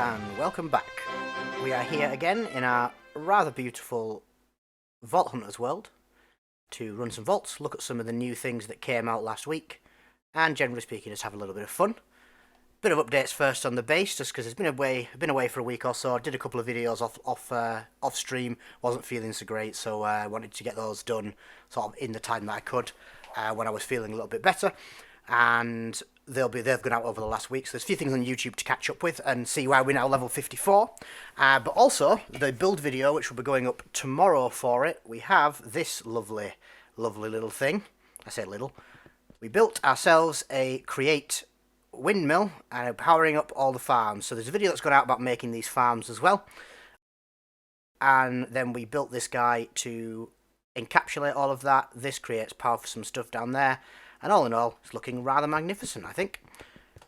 and welcome back. We are here again in our rather beautiful Vault Hunters world to run some vaults, look at some of the new things that came out last week, and generally speaking, just have a little bit of fun. Bit of updates first on the base, just because it's been away for a week or so. Did a couple of videos off stream, wasn't feeling so great, so I wanted to get those done sort of in the time that I could when I was feeling a little bit better. And they've gone out over the last week, so there's a few things on YouTube to catch up with and see why we're now level 54. But also, the build video, which will be going up tomorrow for it, we have this lovely little thing. I say little. We built ourselves a create windmill and powering up all the farms. So there's a video that's gone out about making these farms as well. And then we built this guy to encapsulate all of that. This creates power for some stuff down there. And all in all, it's looking rather magnificent, I think.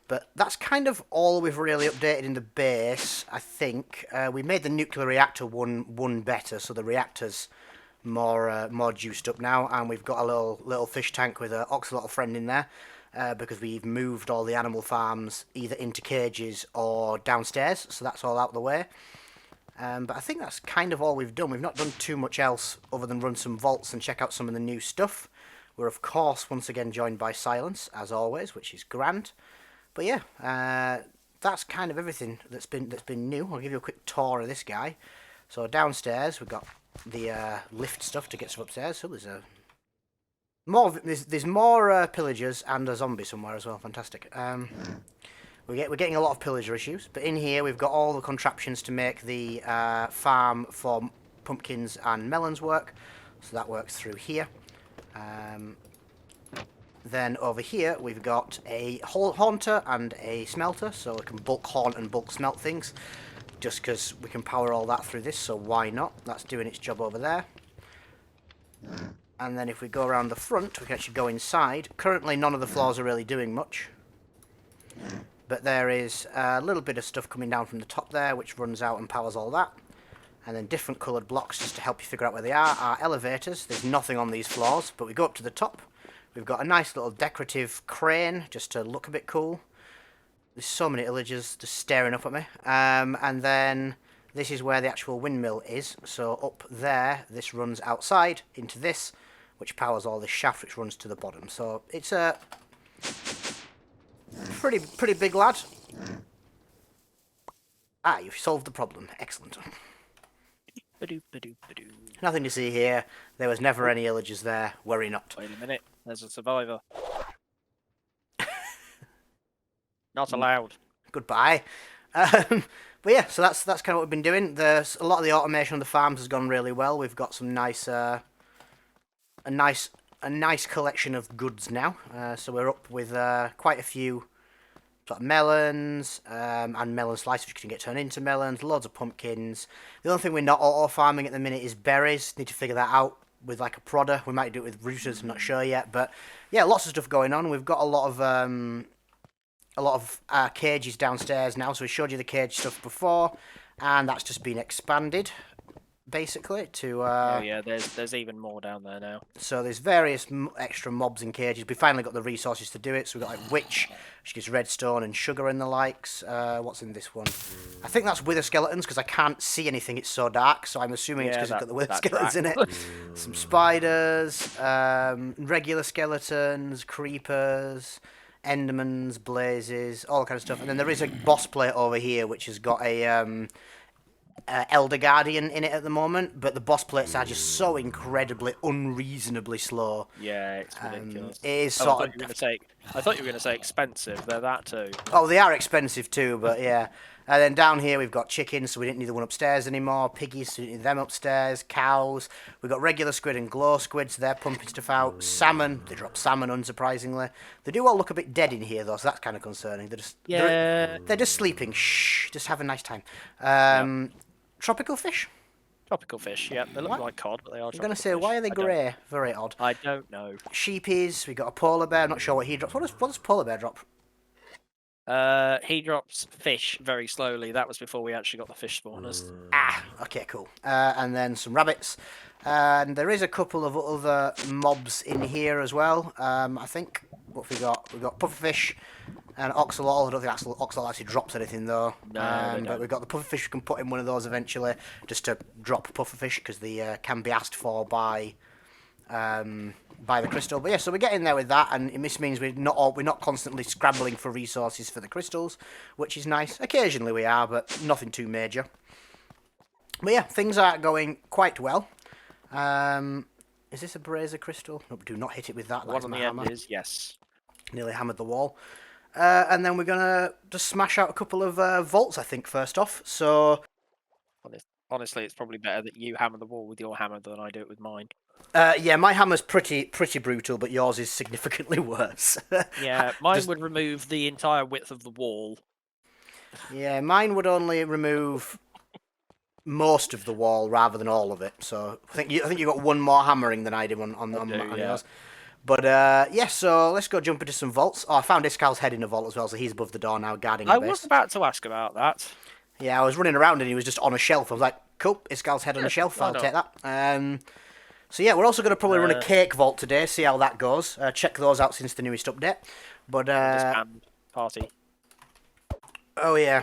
But that's kind of all we've really updated in the base, I think. We made the nuclear reactor one better, so the reactor's more juiced up now. And we've got a little fish tank with an oxalotl friend in there, because we've moved all the animal farms either into cages or downstairs, so that's all out of the way. But I think that's kind of all we've done. We've not done too much else other than run some vaults and check out some of the new stuff. We're, of course, once again joined by Silence, as always, which is grand. But yeah, that's kind of everything that's been new. I'll give you a quick tour of this guy. So downstairs, we've got the lift stuff to get stuff upstairs. So there's more pillagers and a zombie somewhere as well. Fantastic. We're getting a lot of pillager issues. But in here, we've got all the contraptions to make the farm for pumpkins and melons work. So that works through here. Then over here we've got a haunter and a smelter, so we can bulk haunt and bulk smelt things, just because we can power all that through this, so why not? That's doing its job over there. And then if we go around the front, we can actually go inside. Currently none of the floors are really doing much, but there is a little bit of stuff coming down from the top there, which runs out and powers all that. And then different coloured blocks just to help you figure out where they are elevators. There's nothing on these floors, but we go up to the top. We've got a nice little decorative crane just to look a bit cool. There's so many illagers just staring up at me. And then this is where the actual windmill is. So up there, this runs outside into this, which powers all this shaft, which runs to the bottom. So it's a pretty big lad. Ah, you've solved the problem. Excellent. Nothing to see here. There was never any illagers there. Worry not. Wait a minute. There's a survivor. Not allowed. Goodbye. But yeah, so that's kind of what we've been doing. There's a lot of the automation on the farms has gone really well. We've got some nice, a nice collection of goods now. So we're up with quite a few sort of melons and melon slices, which can get turned into melons, loads of pumpkins. The only thing we're not auto-farming at the minute is berries. Need to figure that out with like a prodder. We might do it with rooters, I'm not sure yet. But yeah, lots of stuff going on. We've got a lot of cages downstairs now. So we showed you the cage stuff before, and that's just been expanded, basically, to... Oh yeah, there's even more down there now. So there's various extra mobs in cages. We finally got the resources to do it. So we've got like witch, which gives redstone and sugar and the likes. What's in this one? I think that's wither skeletons, because I can't see anything. It's so dark. So I'm assuming it's because it's got the wither skeletons in it. Some spiders, regular skeletons, creepers, endermans, blazes, all that kind of stuff. And then there is a boss plate over here, which has got a... Elder Guardian in it at the moment, but the boss plates are just so incredibly, unreasonably slow. Yeah, it's ridiculous. It is I sort thought of... you were going to say expensive. They're that too. Oh, they are expensive too, but yeah. And then down here we've got chickens, so we didn't need the one upstairs anymore. Piggies, so we didn't need them upstairs. Cows. We've got regular squid and glow squid, so they're pumping stuff out. Salmon. They drop salmon, unsurprisingly. They do all look a bit dead in here, though, so that's kind of concerning. They're just sleeping. Shh. Just have a nice time. Tropical fish? Tropical fish, yeah. They look like cod, but they are. I'm going to say, why are they grey? Very odd. I don't know. Sheepies. We've got a polar bear. Not sure what he drops. What does polar bear drop? He drops fish very slowly. That was before we actually got the fish spawners. Ah, okay, cool. And then some rabbits. And there is a couple of other mobs in here as well. I think What have we got? We've got pufferfish and oxalot. I don't think oxalot actually drops anything though. No, they But don't. we've got the pufferfish. We can put in one of those eventually, just to drop pufferfish because they can be asked for by the crystal. But yeah, so we're getting there with that, and this means we're not constantly scrambling for resources for the crystals, which is nice. Occasionally we are, but nothing too major. But yeah, things are going quite well. Is this a brazier crystal? No, do not hit it with that. The That one is on my the hammer. end is, yes. Nearly hammered the wall. And then we're gonna just smash out a couple of vaults, I think, first off. So Honestly, it's probably better that you hammer the wall with your hammer than I do it with mine. yeah, my hammer's pretty brutal, but yours is significantly worse. Yeah, mine Just- would remove the entire width of the wall. Yeah, mine would only remove most of the wall rather than all of it. So I think you got one more hammering than I did on yeah. yours. But yeah, so let's go jump into some vaults. Oh, I found Iskal's head in a vault as well, so he's above the door now, guarding the I base. was about to ask about that. Yeah, I was running around and he was just on a shelf. I was like, cool, Iskal's head on a shelf. why I'll not? take that. So yeah, we're also going to probably run a cake vault today, see how that goes. Check those out since the newest update. But Disband party. oh yeah,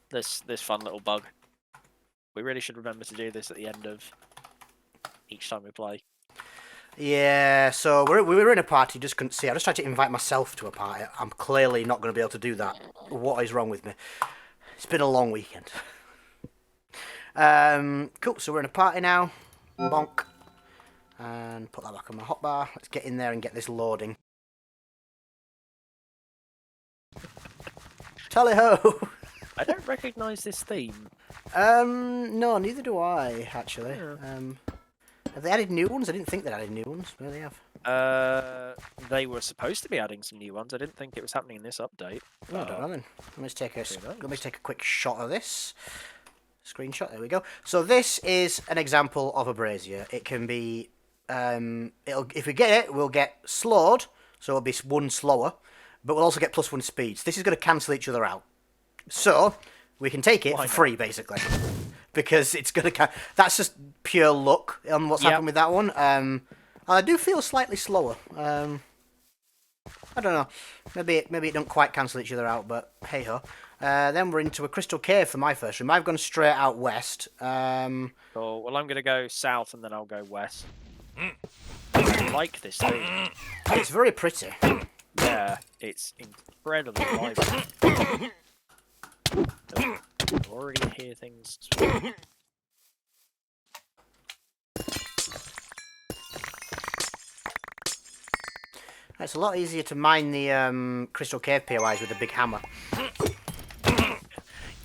This fun little bug. We really should remember to do this at the end of each time we play. yeah. So we were in a party, just couldn't see. I just tried to invite myself to a party. I'm clearly not going to be able to do that. What is wrong with me? It's been a long weekend. Cool. So we're in a party now. Bonk. And put that back on my hotbar. Let's get in there and get this loading. Tally ho! I don't recognise this theme. No, neither do I, actually. Yeah. Have they added new ones? I didn't think they added new ones. Maybe they have. They were supposed to be adding some new ones. I didn't think it was happening in this update. Oh, I don't know then. Let knows? me take a quick shot of this. Screenshot, there we go. So this is an example of a brazier. It can be, if we get it, we'll get slowed, so it'll be one slower, but we'll also get +1 speed. So this is going to cancel each other out. So we can take it for free, basically, because it's going to. That's just pure luck on what's happened with that one. I do feel slightly slower. I don't know. Maybe it don't quite cancel each other out, but hey ho. Then we're into a crystal cave for my first room. I've gone straight out west. Cool. Well, I'm going to go south and then I'll go west. I like this thing. It's very pretty. Yeah, it's incredibly lively. I already hear things. It's a lot easier to mine the crystal cave POIs with a big hammer.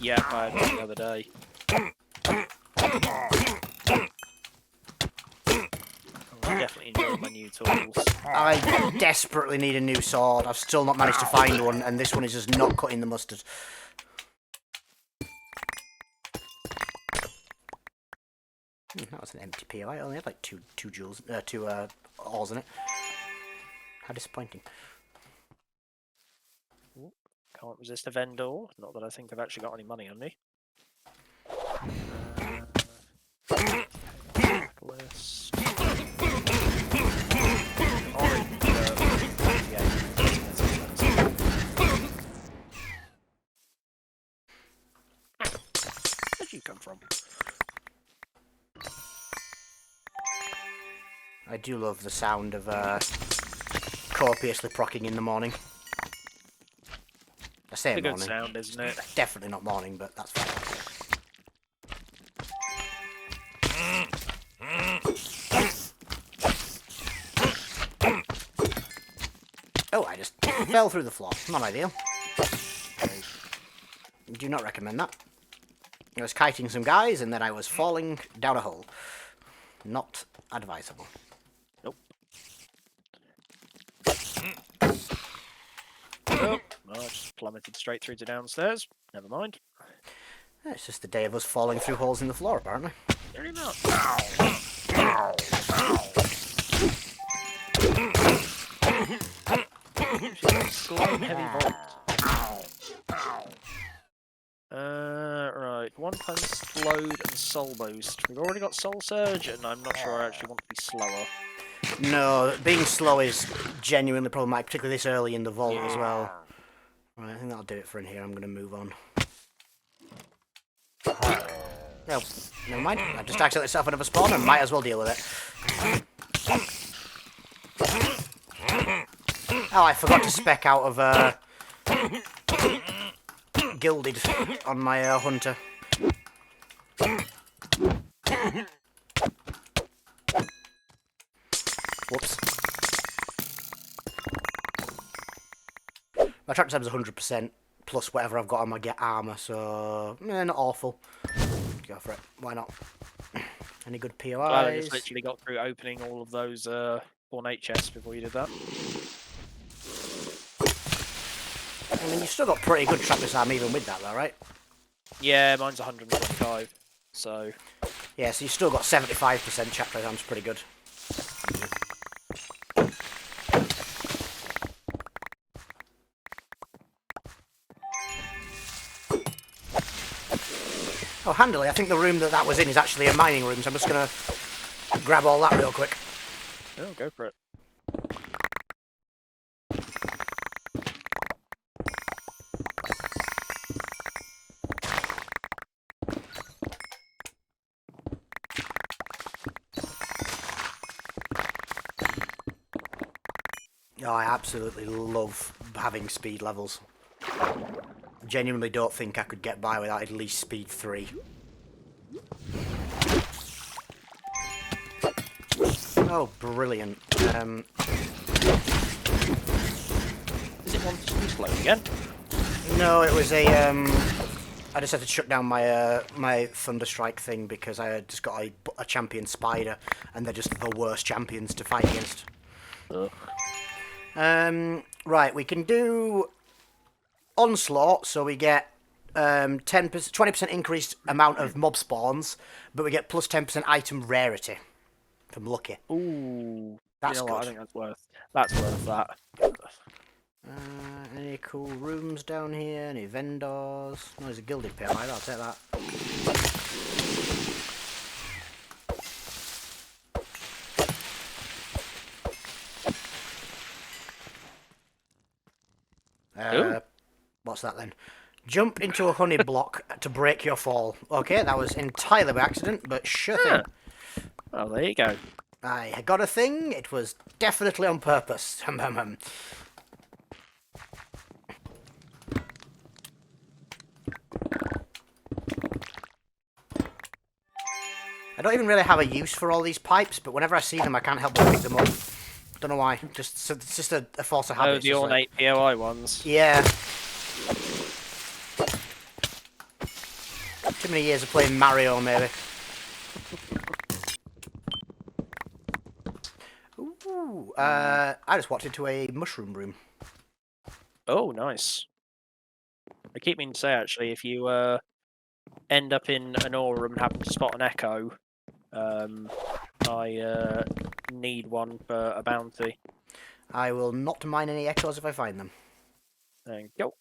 Yeah, I had it the other day. I definitely enjoy my new tools. I desperately need a new sword. I've still not managed to find one, and this one is just not cutting the mustard. That was an empty POI. I only had like two ores in it. How disappointing. Ooh, can't resist a vendor. Not that I think I've actually got any money on me. List. Orange. Where'd you come from? I do love the sound of copiously procking in the morning. I say It's a good morning. sound, isn't it? Definitely not morning, but that's fine. Oh, I just fell through the floor. Not ideal. Do not recommend that. I was kiting some guys and then I was falling down a hole. Not advisable. Nope. Oh, I just plummeted straight through to downstairs. Never mind. It's just the day of us falling through holes in the floor, apparently. Very much. Slight heavy volt. Right. 1 times slowed and soul boost. We've already got soul surge, and I'm not sure I actually want to be slower. No, being slow is genuinely problematic, particularly this early in the vault as well. Right, I think that'll do it for in here. I'm going to move on. No, never mind. I just accidentally set up another spawn and might as well deal with it. Oh, I forgot to spec out of Gilded on my hunter. Whoops. My tractor tab is 100% plus whatever I've got on my get armor, so not awful. Go for it. Why not? Any good POIs? Glad I just literally got through opening all of those ornate chests before you did that. I mean, you've still got pretty good trap disarm even with that, though, right? Yeah, mine's 125. So yeah, so you've still got 75% trap disarm's pretty good. Oh, handily, I think the room that was in is actually a mining room, so I'm just going to grab all that real quick. oh, go for it. Oh, I absolutely love having speed levels. Genuinely don't think I could get by without at least speed 3. Oh, brilliant. Is it want to be slow again? No, it was a, I just had to shut down my my Thunderstrike thing because I had just got a champion spider, and they're just the worst champions to fight against. Ugh. Right, we can do Onslaught, so we get 20% increased amount of mob spawns, but we get plus 10% item rarity from Lucky. Ooh, That's you know good. what? I think that's worth that. Any cool rooms down here? Any vendors? No, there's a gilded pit. Right, I'll take that. What's that then? Jump into a honey block to break your fall. Okay, that was entirely by accident, but sure thing. Well, there you go. I got a thing. It was definitely on purpose. I don't even really have a use for all these pipes, but whenever I see them, I can't help but pick them up. Don't know why. It's just a force of habit. Oh, the ornate POI ones. Yeah. Too many years of playing Mario, maybe. Ooh, I just walked into a mushroom room. Oh, nice. I keep meaning to say, actually, if you end up in an ore room and happen to spot an echo, I need one for a bounty. I will not mine any echoes if I find them. There you go.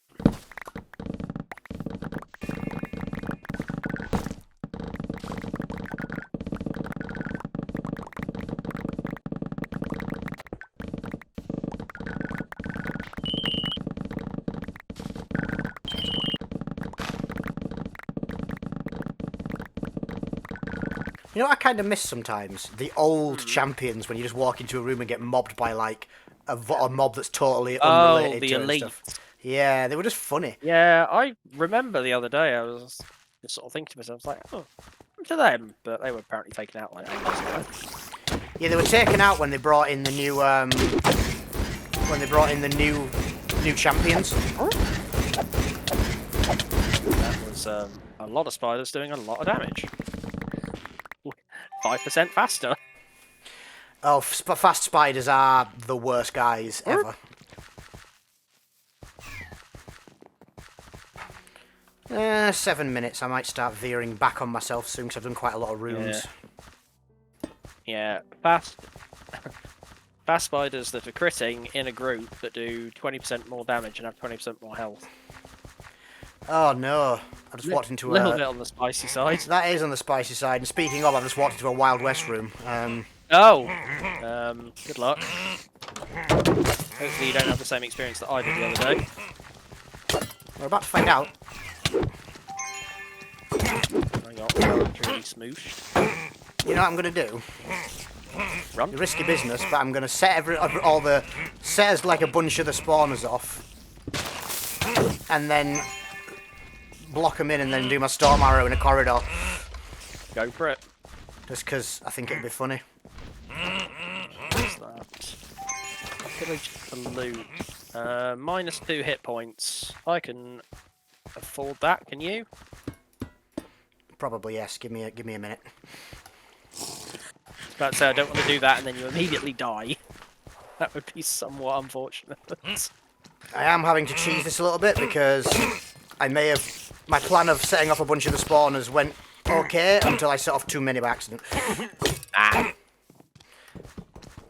You know what I kind of miss sometimes? The old champions, when you just walk into a room and get mobbed by, like, a mob that's totally unrelated the to it elite. and stuff. Yeah, they were just funny. Yeah, I remember the other day I was just sort of thinking to myself, like, oh, to them, but they were apparently taken out like ages ago. Yeah, they were taken out when they brought in the new, new champions. That was a lot of spiders doing a lot of damage. 5% faster. Oh, fast spiders are the worst guys ever. 7 minutes. I might start veering back on myself soon because I've done quite a lot of rooms. Yeah, fast spiders that are critting in a group that do 20% more damage and have 20% more health. Oh no! I just walked into a little bit on the spicy side. That is on the spicy side. And speaking of, I've just walked into a Wild West room. Oh! Good luck. Hopefully you don't have the same experience that I did the other day. We're about to find out. I got really smoosh. You know what I'm going to do? Run. The risky business, but I'm going to set all the setters like a bunch of the spawners off. And then block them in and then do my storm arrow in a corridor. Go for it. Just because I think it'd be funny. What's that? Pillage the loot. -2 hit points. I can afford that, can you? Probably yes. Give me a minute. I was about to say I don't want to do that and then you immediately die. That would be somewhat unfortunate. I am having to cheese this a little bit because I may have... My plan of setting off a bunch of the spawners went okay until I set off too many by accident. I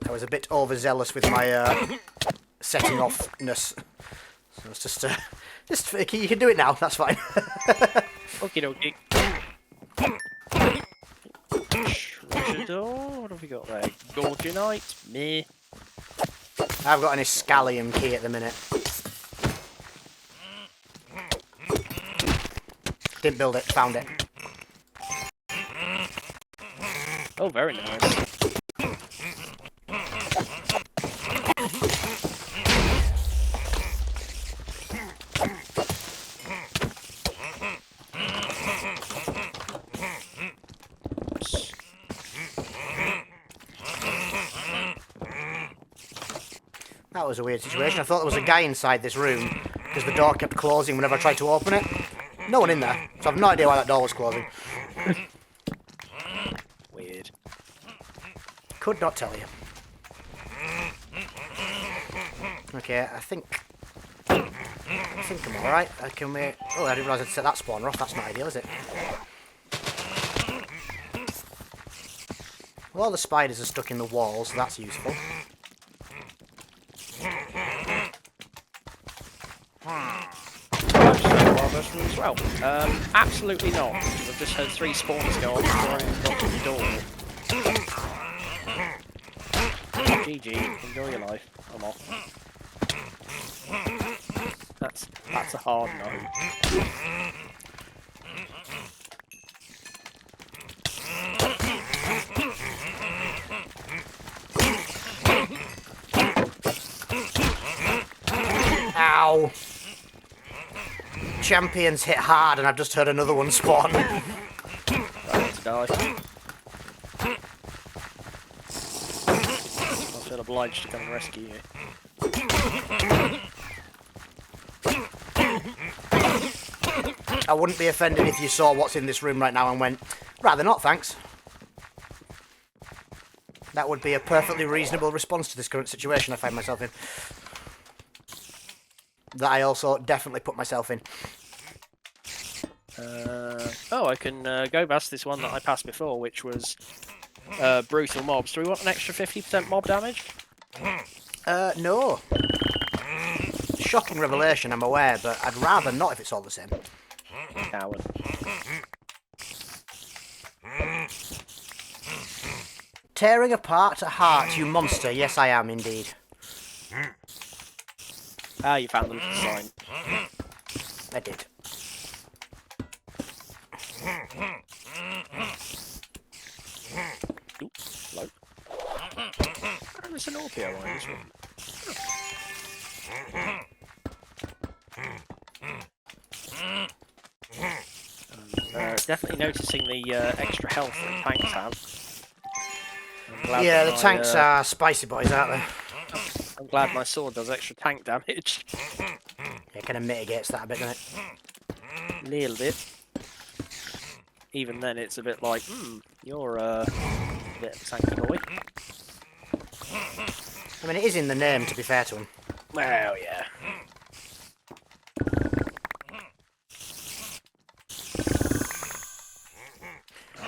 was a bit overzealous with my setting offness. So it's just you can do it now. That's fine. Okie dokie. Treasure door. What have we got there? Gorgonite. Meh. I've got an Iscalium key at the minute. Didn't build it. Found it. Oh, very nice. That was a weird situation. I thought there was a guy inside this room because the door kept closing whenever I tried to open it. No one in there, so I've no idea why that door was closing. Weird. Could not tell you. Okay, I think I'm alright. Can we... Oh, I didn't realise I'd set that spawner off. That's not ideal, is it? Well, all the spiders are stuck in the walls, so that's useful. As well. Absolutely not. I've just had 3 spawns go off before I even got to the door. GG, enjoy your life. I'm off. That's a hard no. Ow! Champions hit hard and I've just heard another one spawn. Let's die. I feel obliged to come and rescue you. I wouldn't be offended if you saw what's in this room right now and went, rather not, thanks. That would be a perfectly reasonable response to this current situation I find myself in. That I also definitely put myself in. Oh, I can go past this one that I passed before, which was brutal mobs. Do we want an extra 50% mob damage? No. Shocking revelation, I'm aware, but I'd rather not if it's all the same. Coward. Tearing apart a heart, you monster. Yes, I am indeed. Ah, you found the little sign. I did. Ooh, hello. Oh, there's an Orpeo one in this room. Definitely noticing the extra health that tanks have. Yeah, the tanks are spicy boys, aren't they? I'm glad my sword does extra tank damage. It kind of mitigates that a bit, doesn't it? Little bit. Even then, it's a bit like, you're a bit of a tanky boy. I mean, it is in the name, to be fair to him. Well, yeah.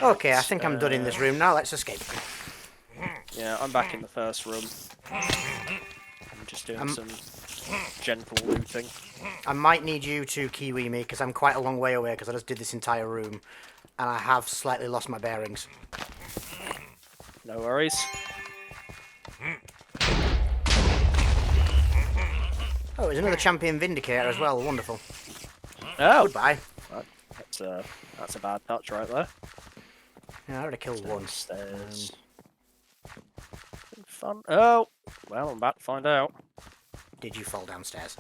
Okay, I think I'm done in this room now. Let's escape. Yeah, I'm back in the first room. I'm just doing some gentle looting. I might need you to kiwi me, because I'm quite a long way away, because I just did this entire room, and I have slightly lost my bearings. No worries. Oh, there's another champion vindicator as well. Wonderful. Oh, Goodbye. that's a bad touch right there. Yeah, I already killed one. Stairs. Fun. Oh, well, I'm about to find out. Did you fall downstairs?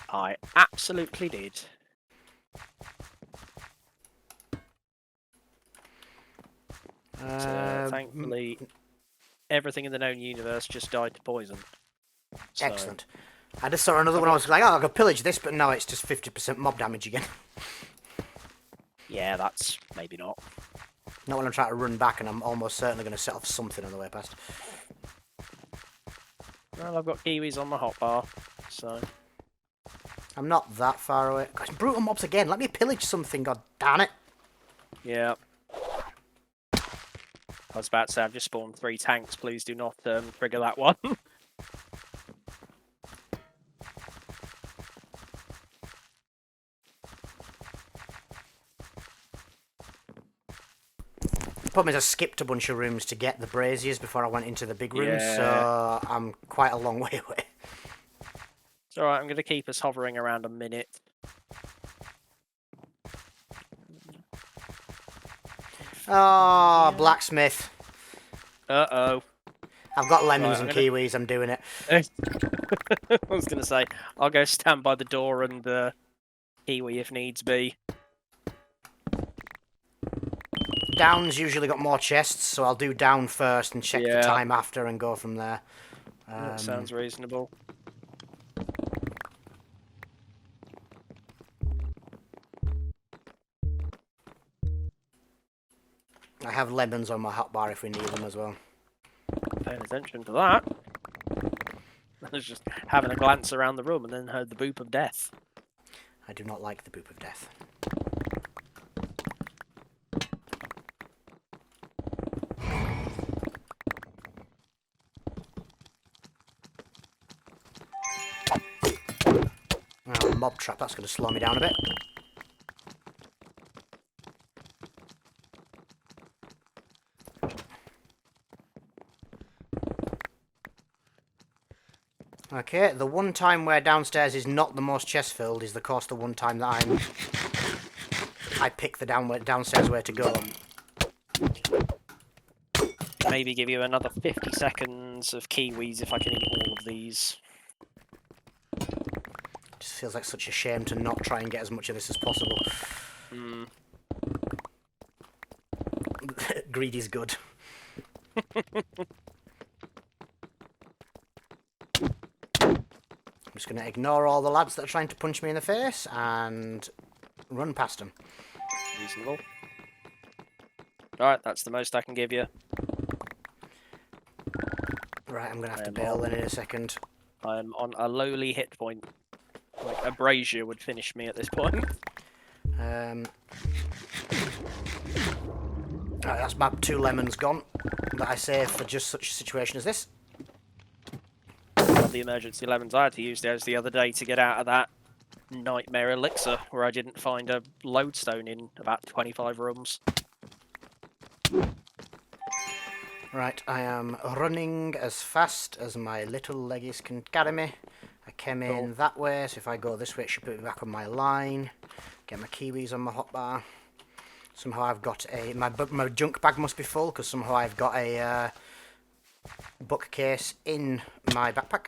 I absolutely did. Thankfully, everything in the known universe just died to poison. So, excellent. I just saw another one. I was like, oh, I could pillage this, but no, it's just 50% mob damage again. yeah, that's maybe not. Not when I'm trying to run back, and I'm almost certainly going to set off something on the way past. Well, I've got kiwis on my hotbar, so... I'm not that far away. Gosh, brutal mobs again. Let me pillage something, god damn it. Yeah. I was about to say, I've just spawned 3 tanks. Please do not trigger that one. The problem is I skipped a bunch of rooms to get the braziers before I went into the big rooms, Yeah. so I'm quite a long way away. It's alright, I'm going to keep us hovering around a minute. Oh, blacksmith. Uh-oh. I've got lemons Right, and kiwis, I'm doing it. I was going to say, I'll go stand by the door and kiwi if needs be. Down's usually got more chests, so I'll do down first and check the Yeah. time after and go from there. That sounds reasonable. I have lemons on my hotbar if we need them as well. Paying attention to that. I was just having a glance around the room and then heard the boop of death. I do not like the boop of death. Oh, mob trap, that's going to slow me down a bit. Okay, the one time where downstairs is not the most chest filled is, of course, the one time that I pick the downstairs where to go. Maybe give you another 50 seconds of kiwis if I can eat all of these. Just feels like such a shame to not try and get as much of this as possible. Greed is good. I'm just going to ignore all the lads that are trying to punch me in the face and run past them. Reasonable. Alright, that's the most I can give you. Right, I'm going to have to bail then in a second. I'm on a lowly hit point. Like a brazier would finish me at this point. Right, that's my 2 lemons gone that I saved for just such a situation as this. The emergency lemons I had to use those the other day to get out of that nightmare elixir where I didn't find a lodestone in about 25 rooms. Right, I am running as fast as my little leggies can carry me. I came in that way, so if I go this way it should put me back on my line. Get my kiwis on my hotbar. Somehow I've got a... My junk bag must be full, because somehow I've got a bookcase in my backpack.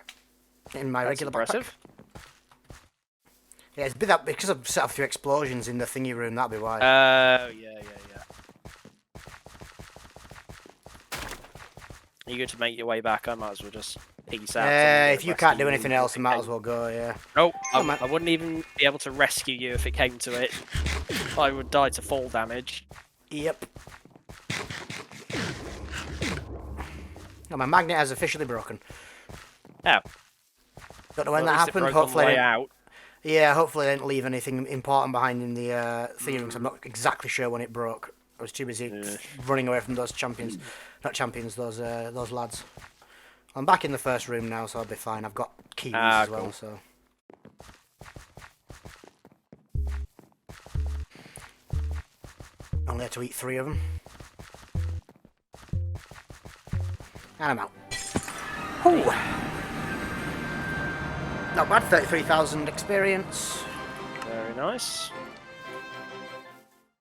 In my regular impressive. backpack. Yeah, it's been that because I've set off a few explosions in the thingy room, that'd be why. Oh, yeah. Are you good to make your way back? I might as well just peace out. If you can't do anything else, you might as well go, yeah. Nope, I wouldn't even be able to rescue you if it came to it. I would die to fall damage. Yep. Oh, my magnet has officially broken. Oh. Don't know when Well, that happened. Hopefully, out. Yeah, hopefully I didn't leave anything important behind in the thingy room. 'Cause I'm not exactly sure when it broke. I was too busy running away from those champions. Not champions, those lads. I'm back in the first room now, so I'll be fine. I've got keys as well, cool. so. Only had to eat 3 of them. And I'm out. Ooh. Not bad, 33,000 experience. Very nice.